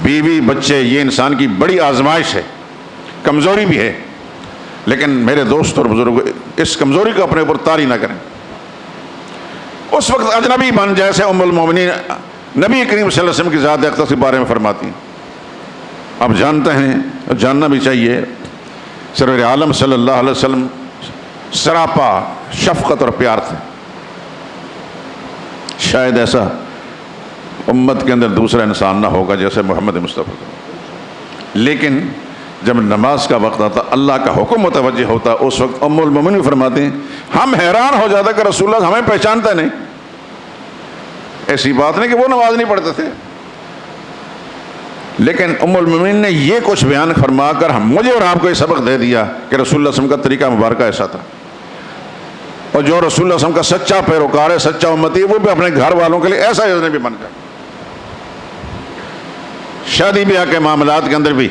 بیوی بچے یہ انسان کی بڑی آزمائش ہے، کمزوری بھی ہے، لیکن میرے دوست اور بزرگ اس کمزوری کو اپنے اوپر طاری نہ کریں۔ اس وقت اجنبی بن جیسے ام المومنین نبی کریم صلی اللہ علیہ وسلم کی ذات اقدس کے بارے میں فرماتی ہیں۔ آپ جانتے ہیں، جاننا بھی چاہیے، سرور عالم صلی اللہ علیہ وسلم سراپا شفقت اور پیار تھے۔ شاید ایسا امت کے اندر دوسرا انسان نہ ہوگا جیسے محمد مصطفیٰ۔ لیکن جب نماز کا وقت آتا، اللہ کا حکم متوجہ ہوتا، اس وقت ام المومنین فرماتے ہیں ہم حیران ہو جاتا کہ رسول اللہ ہمیں پہچانتا نہیں۔ ایسی بات نہیں کہ وہ نماز نہیں پڑھتے تھے، لیکن ام المومنین نے یہ کچھ بیان فرما کر مجھے اور آپ کو یہ سبق دے دیا کہ رسول اللہ صلی اللہ علیہ وسلم کا طریقہ مبارکہ ایسا تھا، اور جو رسول اللہ صلی اللہ علیہ وسلم کا سچا پیروکار ہے، سچا امتی ہے، وہ بھی اپنے گھر والوں کے لیے ایسا اجنبی بن جائے۔ شادی بیاہ کے معاملات کے اندر بھی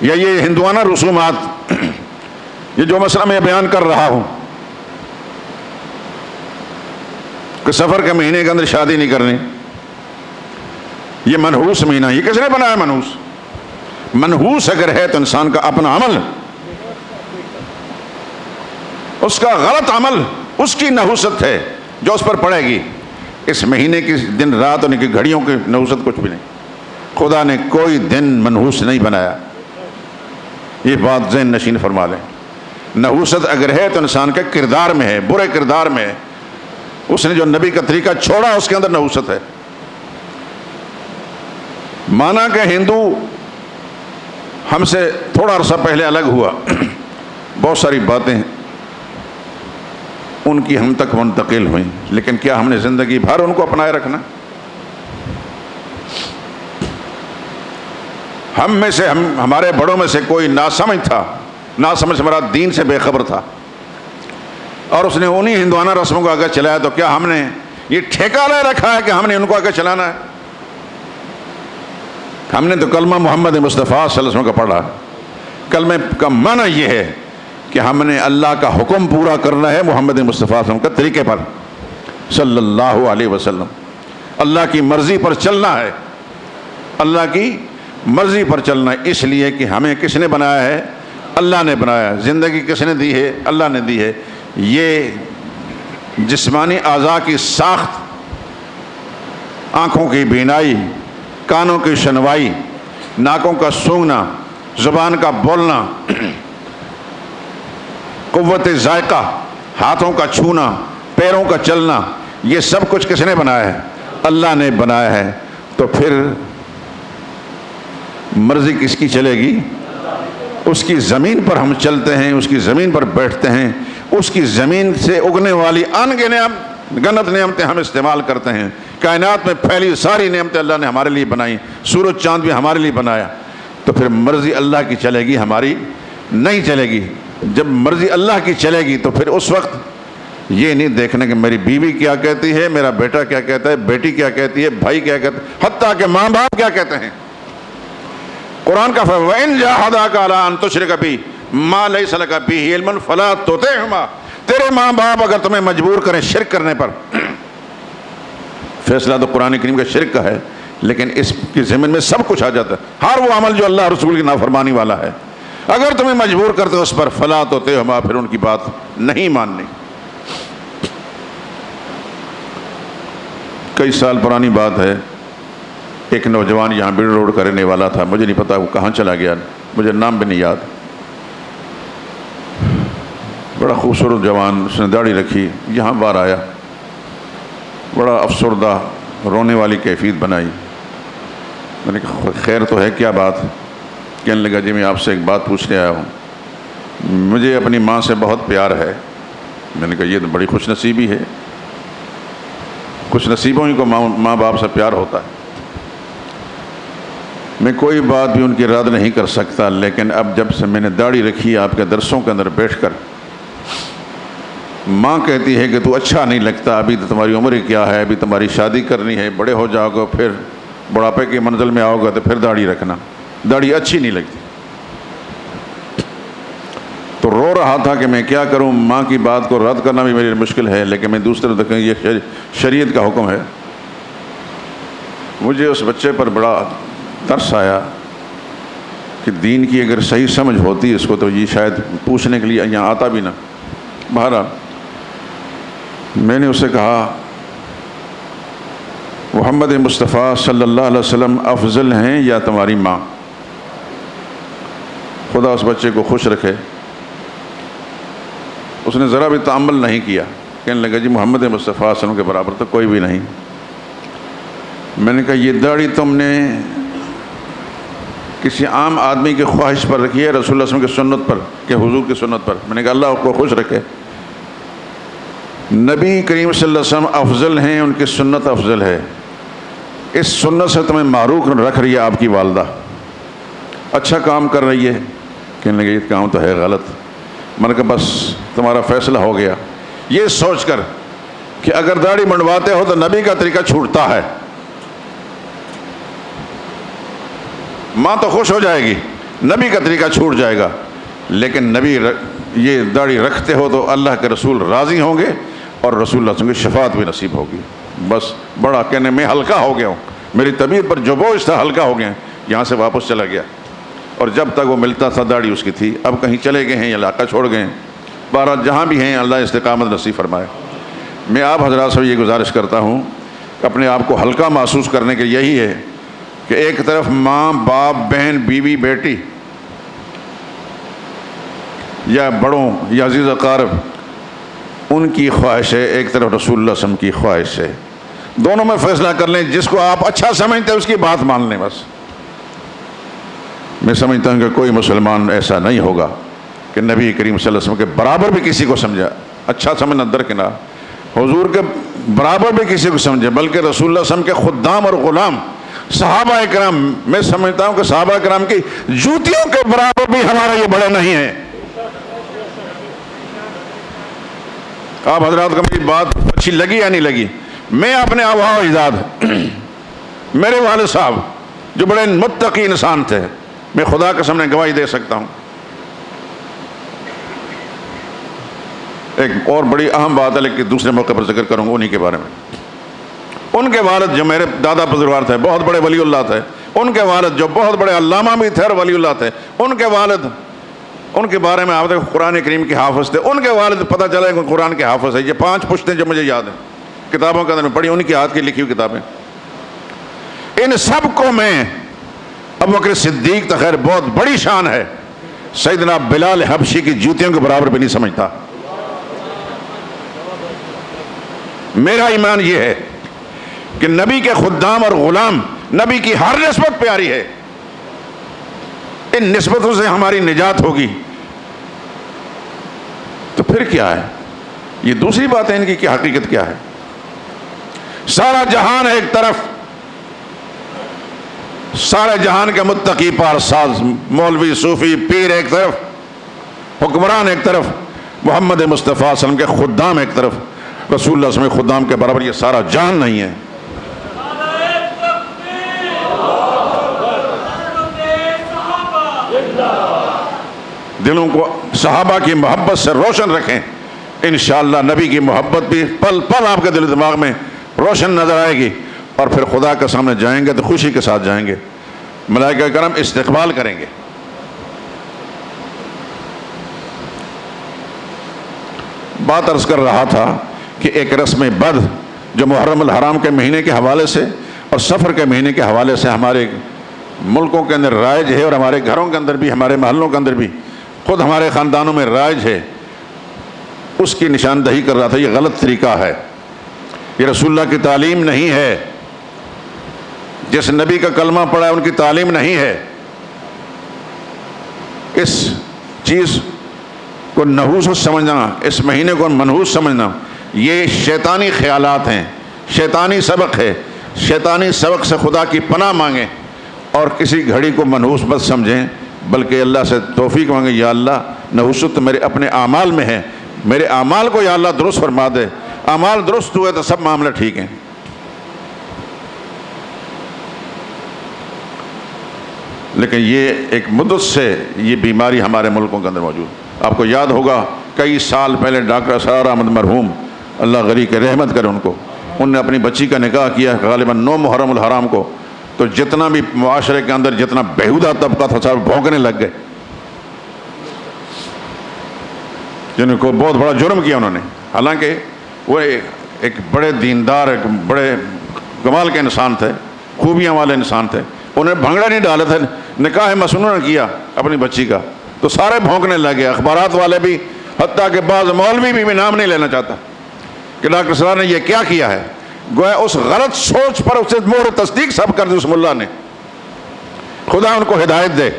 یا یہ ہندوانہ رسومات، یہ جو مسئلہ میں بیان کر رہا ہوں کہ سفر کے مہینے کے اندر شادی نہیں کرنی، یہ منحوس مہینہ، یہ کس نے بنایا منحوس؟ منحوس اگر ہے تو انسان کا اپنا عمل، اس کا غلط عمل، اس کی نحوست ہے جو اس پر پڑے گی۔ اس مہینے کی دن رات اور ان کی گھڑیوں کی نحوست کچھ بھی نہیں، خدا نے کوئی دن منحوس نہیں بنایا، یہ بات ذہن نشین فرما لیں۔ نحوست اگر ہے تو انسان کے کردار میں ہے، برے کردار میں ہے، اس نے جو نبی کا طریقہ چھوڑا اس کے اندر نحوست ہے۔ مانا کہ ہندو ہم سے تھوڑا عرصہ پہلے الگ ہوا، بہت ساری باتیں ان کی ہم تک منتقل ہوئیں، لیکن کیا ہم نے زندگی بھر ان کو اپنائے رکھنا؟ ہم میں سے ہمارے بڑوں میں سے کوئی ناسمجھ تھا، ناسمجھ سے مراد دین سے بے خبر تھا، اور اس نے انہی ہندوانہ رسموں کو آگے چلایا، تو کیا ہم نے یہ ٹھیکہ لے رکھا ہے کہ ہم نے ان کو آگے چلانا ہے؟ ہم نے تو کلمہ محمد مصطفیٰ صلی اللہ علیہ وسلم کا پڑھا۔ کلمہ کا معنی یہ ہے کہ ہم نے اللہ کا حکم پورا کرنا ہے محمد مصطفیٰ صلی اللہ علیہ وسلم کے طریقے پر، صلی اللہ علیہ وسلم، اللہ کی مرضی پر چلنا ہے، اللہ کی مرضی پر چلنا ہے۔ اس لیے کہ ہمیں کس نے بنایا ہے؟ اللہ نے بنایا ہے۔ زندگی کس نے دی ہے؟ اللہ نے دی ہے۔ یہ جسمانی اعضاء کی ساخت، آنکھوں کی بینائی، کانوں کی شنوائی، ناکوں کا سونگھنا، زبان کا بولنا، قوت ذائقہ، ہاتھوں کا چھونا، پیروں کا چلنا، یہ سب کچھ کس نے بنایا ہے؟ اللہ نے بنایا ہے۔ تو پھر مرضی کس کی چلے گی؟ اس کی زمین پر ہم چلتے ہیں، اس کی زمین پر بیٹھتے ہیں، اس کی زمین سے اگنے والی ان گنت نعمتیں ہم استعمال کرتے ہیں۔ کائنات میں پھیلی ساری نعمتیں اللہ نے ہمارے لیے بنائی، سورج چاند بھی ہمارے لیے بنایا۔ تو پھر مرضی اللہ کی چلے گی، ہماری نہیں چلے گی۔ جب مرضی اللہ کی چلے گی تو پھر اس وقت یہ نہیں دیکھنا کہ میری بیوی کیا کہتی ہے، میرا بیٹا کیا کہتا ہے، بیٹی کیا کہتی ہے، بھائی کیا کہتا ہے، حتیٰ کہ ماں باپ کیا کہتے ہیں۔ قرآن کا وَإِن جَاهَدَاكَ عَلَىٰ أَن تُشْرِكَ بِي ما لیس لک بہ علم فلا تطعہما، تیرے ماں باپ اگر تمہیں مجبور کریں شرک کرنے پر، فیصلہ تو قرآن کریم کا شرک کا ہے، لیکن اس کے ضمن میں سب کچھ آ جاتا ہے، ہر وہ عمل جو اللہ رسول کی نافرمانی والا ہے، اگر تمہیں مجبور کرتے اس پر فلا تطعہما، پھر ان کی بات نہیں ماننی۔ کئی سال پرانی بات ہے، ایک نوجوان یہاں بیڑ روڈ کا رہنے والا تھا، مجھے نہیں پتا وہ کہاں چلا گیا، مجھے نام بھی نہیں یاد، بڑا خوبصورت جوان، اس نے داڑھی رکھی، یہاں بار آیا، بڑا افسردہ رونے والی کیفیت بنائی۔ میں نے کہا خیر تو ہے، کیا بات؟ کہنے لگا جی میں آپ سے ایک بات پوچھنے آیا ہوں، مجھے اپنی ماں سے بہت پیار ہے۔ میں نے کہا یہ تو بڑی خوش نصیبی ہے، خوش نصیبوں ہی کو ماں باپ سے پیار ہوتا ہے۔ میں کوئی بات بھی ان کی رد نہیں کر سکتا، لیکن اب جب سے میں نے داڑھی رکھی آپ کے درسوں کے اندر بیٹھ کر، ماں کہتی ہے کہ تو اچھا نہیں لگتا، ابھی تو تمہاری عمر کیا ہے، ابھی تمہاری شادی کرنی ہے، بڑے ہو جاؤ گے، پھر بڑھاپے کی منزل میں آؤ گے تو پھر داڑھی رکھنا، داڑھی اچھی نہیں لگتی۔ تو رو رہا تھا کہ میں کیا کروں، ماں کی بات کو رد کرنا بھی میری مشکل ہے، لیکن میں دوسرے تک یہ شریعت کا حکم ہے۔ مجھے اس بچے پر بڑا ترس آیا کہ دین کی اگر صحیح سمجھ ہوتی اس کو تو یہ شاید پوچھنے کے لیے یہاں آتا بھی نہ۔ بہرحال میں نے اسے کہا محمد مصطفیٰ صلی اللہ علیہ وسلم افضل ہیں یا تمہاری ماں؟ خدا اس بچے کو خوش رکھے، اس نے ذرا بھی تأمل نہیں کیا، کہنے لگا جی محمد مصطفیٰ صلی اللہ علیہ وسلم کے برابر تو کوئی بھی نہیں۔ میں نے کہا یہ داڑھی تم نے کسی عام آدمی کی خواہش پر رکھی ہے، رسول اللہ صلی اللہ علیہ وسلم کی سنت پر کہ حضور کی سنت پر؟ میں نے کہا اللہ کو خوش رکھے، نبی کریم صلی اللہ علیہ وسلم افضل ہیں، ان کی سنت افضل ہے، اس سنت سے تمہیں معروف رکھ رہی ہے آپ کی والدہ، اچھا کام کر رہی ہے۔ کہنے لگے یہ کام تو ہے غلط۔ میں نے کہا بس تمہارا فیصلہ ہو گیا، یہ سوچ کر کہ اگر داڑھی منڈواتے ہو تو نبی کا طریقہ چھوٹتا ہے، ماں تو خوش ہو جائے گی، نبی کا طریقہ چھوٹ جائے گا، لیکن نبی یہ داڑھی رکھتے ہو تو اللہ کے رسول راضی ہوں گے اور رسول اللہ صلی اللہ علیہ وسلم کی شفاعت بھی نصیب ہوگی۔ بس بڑا کہنے میں ہلکا ہو گیا ہوں، میری طبیعت پر جو بوجھ تھا ہلکا ہو گیا، یہاں سے واپس چلا گیا، اور جب تک وہ ملتا تھا داڑھی اس کی تھی، اب کہیں چلے گئے ہیں یا علاقہ چھوڑ گئے ہیں، بہرحال جہاں بھی ہیں اللہ استقامت نصیب فرمائے۔ میں آپ حضرات سے یہ گزارش کرتا ہوں اپنے آپ کو ہلکا محسوس کرنے کے یہی ہے کہ ایک طرف ماں باپ بہن بیوی بیٹی یا بڑوں یا عزیز اقارب ان کی خواہش ہے، ایک طرف رسول اللہ صلی اللہ علیہ وسلم کی خواہش ہے، دونوں میں فیصلہ کر لیں، جس کو آپ اچھا سمجھتے ہیں اس کی بات مان لیں بس۔ میں سمجھتا ہوں کہ کوئی مسلمان ایسا نہیں ہوگا کہ نبی کریم صلی اللہ علیہ وسلم کے برابر بھی کسی کو سمجھا، اچھا سمجھنا درکنار، حضور کے برابر بھی کسی کو سمجھے، بلکہ رسول اللہ صلی اللہ علیہ وسلم کے خدام اور غلام صحابہ اکرام، میں سمجھتا ہوں کہ صحابہ اکرام کی جوتیوں کے برابر بھی ہمارا یہ بڑے نہیں ہیں۔ آپ حضرات کو میری بات اچھی لگی یا نہیں لگی؟ میں اپنے آبا و اجداد، میرے والد صاحب جو بڑے متقی انسان تھے، میں خدا کے سامنے گواہی دے سکتا ہوں۔ ایک اور بڑی اہم بات ہے لیکن دوسرے موقع پر ذکر کروں گا انہی کے بارے میں۔ ان کے والد جو میرے دادا بزرگوار تھے، بہت بڑے ولی اللہ تھے، ان کے والد جو بہت بڑے علامہ بھی تھے اور ولی اللہ تھے، ان کے والد، ان کے بارے میں آپ دیکھو قرآن کریم کے حافظ تھے، ان کے والد پتہ چلا کہ قرآن کے حافظ ہے۔ یہ 5 پشتیں جو مجھے یاد ہیں، کتابوں کے اندر میں پڑھی، ان کی ہاتھ کی لکھی ہوئی کتابیں۔ ان سب کو میں ابوبکر صدیق تو خیر بہت بڑی شان ہے، سیدنا بلال حبشی کی جوتیوں کے برابر بھی نہیں سمجھتا۔ میرا ایمان یہ ہے کہ نبی کے خدام اور غلام، نبی کی ہر نسبت پیاری ہے، ان نسبتوں سے ہماری نجات ہوگی تو پھر کیا ہے؟ یہ دوسری بات ہے ان کی کیا حقیقت کیا ہے؟ سارا جہان ایک طرف، سارے جہان کے متقی پارساز مولوی صوفی پیر ایک طرف، حکمران ایک طرف، محمد مصطفیٰ صلی اللہ علیہ وسلم کے خدام ایک طرف، رسول اللہ صلی اللہ علیہ وسلم کے خدام کے برابر یہ سارا جہان نہیں ہے۔ دلوں کو صحابہ کی محبت سے روشن رکھیں، انشاءاللہ نبی کی محبت بھی پل پل آپ کے دل و دماغ میں روشن نظر آئے گی، اور پھر خدا کے سامنے جائیں گے تو خوشی کے ساتھ جائیں گے، ملائکہ کرام استقبال کریں گے۔ بات عرض کر رہا تھا کہ ایک رسم بد جو محرم الحرام کے مہینے کے حوالے سے اور سفر کے مہینے کے حوالے سے ہمارے ملکوں کے اندر رائج ہے، اور ہمارے گھروں کے اندر بھی، ہمارے محلوں کے اندر بھی، خود ہمارے خاندانوں میں رائج ہے، اس کی نشاندہی کر رہا تھا۔ یہ غلط طریقہ ہے، یہ رسول اللہ کی تعلیم نہیں ہے، جس نبی کا کلمہ پڑھا ہے ان کی تعلیم نہیں ہے۔ اس چیز کو نحوس سمجھنا، اس مہینے کو منحوس سمجھنا، یہ شیطانی خیالات ہیں، شیطانی سبق ہے۔ شیطانی سبق سے خدا کی پناہ مانگیں، اور کسی گھڑی کو منحوس مت سمجھیں، بلکہ اللہ سے توفیق مانگیں، یا اللہ نحوست میرے اپنے اعمال میں ہے، میرے اعمال کو یا اللہ درست فرما دے۔ اعمال درست ہوئے تو سب معاملے ٹھیک ہیں۔ لیکن یہ ایک مدت سے یہ بیماری ہمارے ملکوں کے اندر موجود۔ آپ کو یاد ہوگا کئی سال پہلے ڈاکٹر اسرار احمد مرحوم، اللہ غری کے رحمت کرے ان کو، ان نے اپنی بچی کا نکاح کیا غالباً 9 محرم الحرام کو، تو جتنا بھی معاشرے کے اندر جتنا بیہودہ طبقہ تھا سب بھونکنے لگ گئے، جن کو بہت بڑا جرم کیا انہوں نے۔ حالانکہ وہ ایک بڑے دیندار، ایک بڑے کمال کے انسان تھے، خوبیاں والے انسان تھے، انہیں بھنگڑا نہیں ڈالے تھے، نکاح مسنون کیا اپنی بچی کا، تو سارے بھونکنے لگے، اخبارات والے بھی، حتیٰ کہ بعض مولوی بھی، میں نام نہیں لینا چاہتا، کہ ڈاکٹر اسرار نے یہ کیا کیا ہے۔ گویا اس غلط سوچ پر اسے مہر تصدیق سب کر دی اس ملا نے۔ خدا ان کو ہدایت دے۔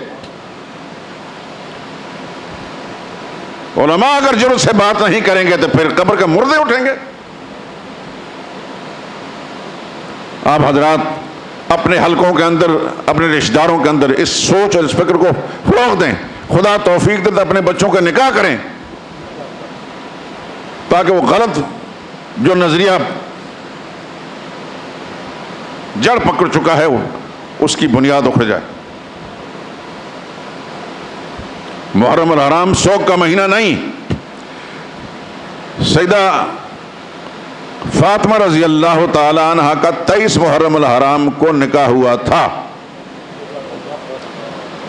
علماء اگر جرأت سے بات نہیں کریں گے تو پھر قبر کے مردے اٹھیں گے۔ آپ حضرات اپنے حلقوں کے اندر، اپنے رشتہ داروں کے اندر اس سوچ اور اس فکر کو فروغ دیں، خدا توفیق دے تو اپنے بچوں کا نکاح کریں، تاکہ وہ غلط جو نظریہ جڑ پکڑ چکا ہے وہ اس کی بنیاد اکھڑ جائے۔ محرم الحرام شوق کا مہینہ نہیں، سیدہ فاطمہ رضی اللہ تعالی عنہ کا 23 محرم الحرام کو نکاح ہوا تھا۔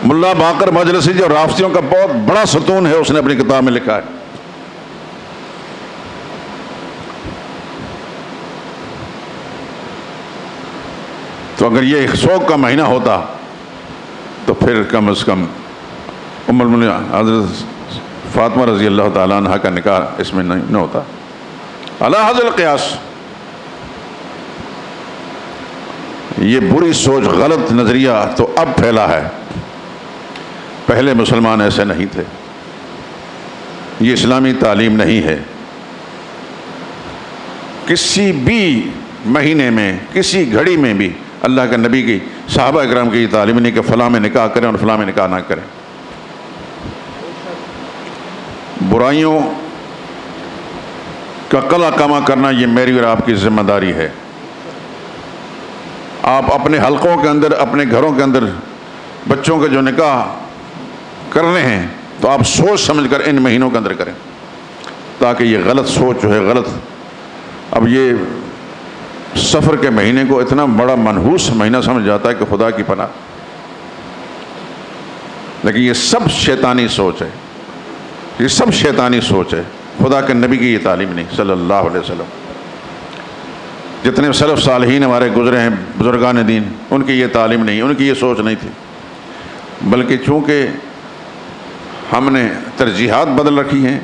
ملا باقر مجلسی جو رافضیوں کا بہت بڑا ستون ہے، اس نے اپنی کتاب میں لکھا ہے، تو اگر یہ شوق کا مہینہ ہوتا تو پھر کم از کم ام المؤمنین حضرت فاطمہ رضی اللہ تعالیٰ عنہ کا نکاح اس میں نہ ہوتا۔ علی حاذا القیاس یہ بری سوچ، غلط نظریہ تو اب پھیلا ہے، پہلے مسلمان ایسے نہیں تھے، یہ اسلامی تعلیم نہیں ہے۔ کسی بھی مہینے میں، کسی گھڑی میں بھی اللہ کے نبی کی، صحابہ اکرام کی یہ تعلیم نہیں کہ فلاں میں نکاح کریں اور فلاں میں نکاح نہ کریں۔ برائیوں کا قلع کما کرنا یہ میری اور آپ کی ذمہ داری ہے۔ آپ اپنے حلقوں کے اندر، اپنے گھروں کے اندر بچوں کے جو نکاح کرنے ہیں تو آپ سوچ سمجھ کر ان مہینوں کے اندر کریں، تاکہ یہ غلط سوچ جو ہے غلط، اب یہ سفر کے مہینے کو اتنا بڑا منحوس مہینہ سمجھ جاتا ہے کہ خدا کی پناہ، لیکن یہ سب شیطانی سوچ ہے، یہ سب شیطانی سوچ ہے، خدا کے نبی کی یہ تعلیم نہیں صلی اللہ علیہ وسلم۔ جتنے سلف صالحین ہمارے گزرے ہیں بزرگان دین، ان کی یہ تعلیم نہیں، ان کی یہ سوچ نہیں تھی، بلکہ چونکہ ہم نے ترجیحات بدل رکھی ہیں،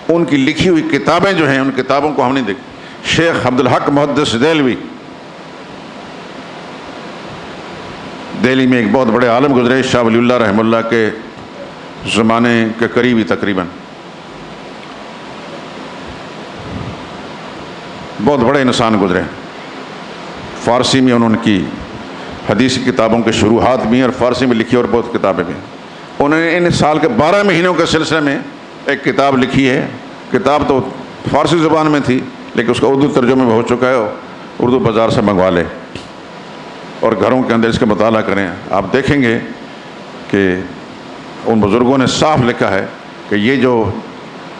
ان کی لکھی ہوئی کتابیں جو ہیں ان کتابوں کو ہم نہیں دیکھ۔ شیخ عبدالحق محدث دہلوی، دہلی میں ایک بہت بڑے عالم گزرے، شاہ ولی اللہ رحمہ اللہ کے زمانے کے قریبی تقریباً، بہت بڑے انسان گزرے، فارسی میں انہوں کی حدیث کتابوں کے شروحات بھی ہیں اور فارسی میں لکھی اور بہت کتابیں بھی ہیں۔ انہوں نے ان سال کے 12 مہینوں کے سلسلے میں ایک کتاب لکھی ہے، کتاب تو فارسی زبان میں تھی لیکن اس کا اردو ترجمے میں ہو چکا ہے، اردو بازار سے منگوا لے اور گھروں کے اندر اس کا مطالعہ کریں، آپ دیکھیں گے کہ ان بزرگوں نے صاف لکھا ہے کہ یہ جو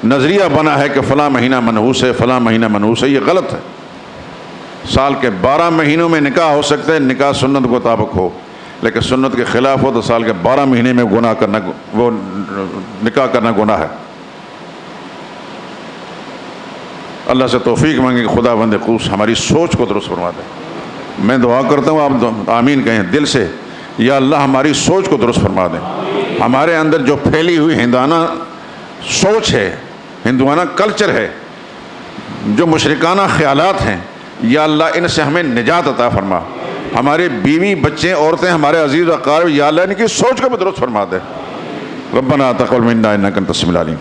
نظریہ بنا ہے کہ فلاں مہینہ منحوس ہے، فلاں مہینہ منحوس ہے، یہ غلط ہے۔ سال کے 12 مہینوں میں نکاح ہو سکتے ہیں، نکاح سنت کے مطابق ہو، لیکن سنت کے خلاف ہو تو سال کے 12 مہینے میں نکاح کرنا گناہ ہے۔ اللہ سے توفیق مانگیں کہ خدا بند قدوس ہماری سوچ کو درست فرما دے۔ میں دعا کرتا ہوں، آپ آمین کہیں دل سے، یا اللہ ہماری سوچ کو درست فرما دیں۔ ہمارے اندر جو پھیلی ہوئی ہندوانہ سوچ ہے، ہندوانہ کلچر ہے، جو مشرکانہ خیالات ہیں، یا اللہ ان سے ہمیں نجات عطا فرما۔ ہمارے بیوی بچے عورتیں ہمارے عزیز و اقارب، یا اللہ ان کی سوچ کو بھی درست فرما دے۔ ربنا تقبل منا انک انت السمیع العلیم۔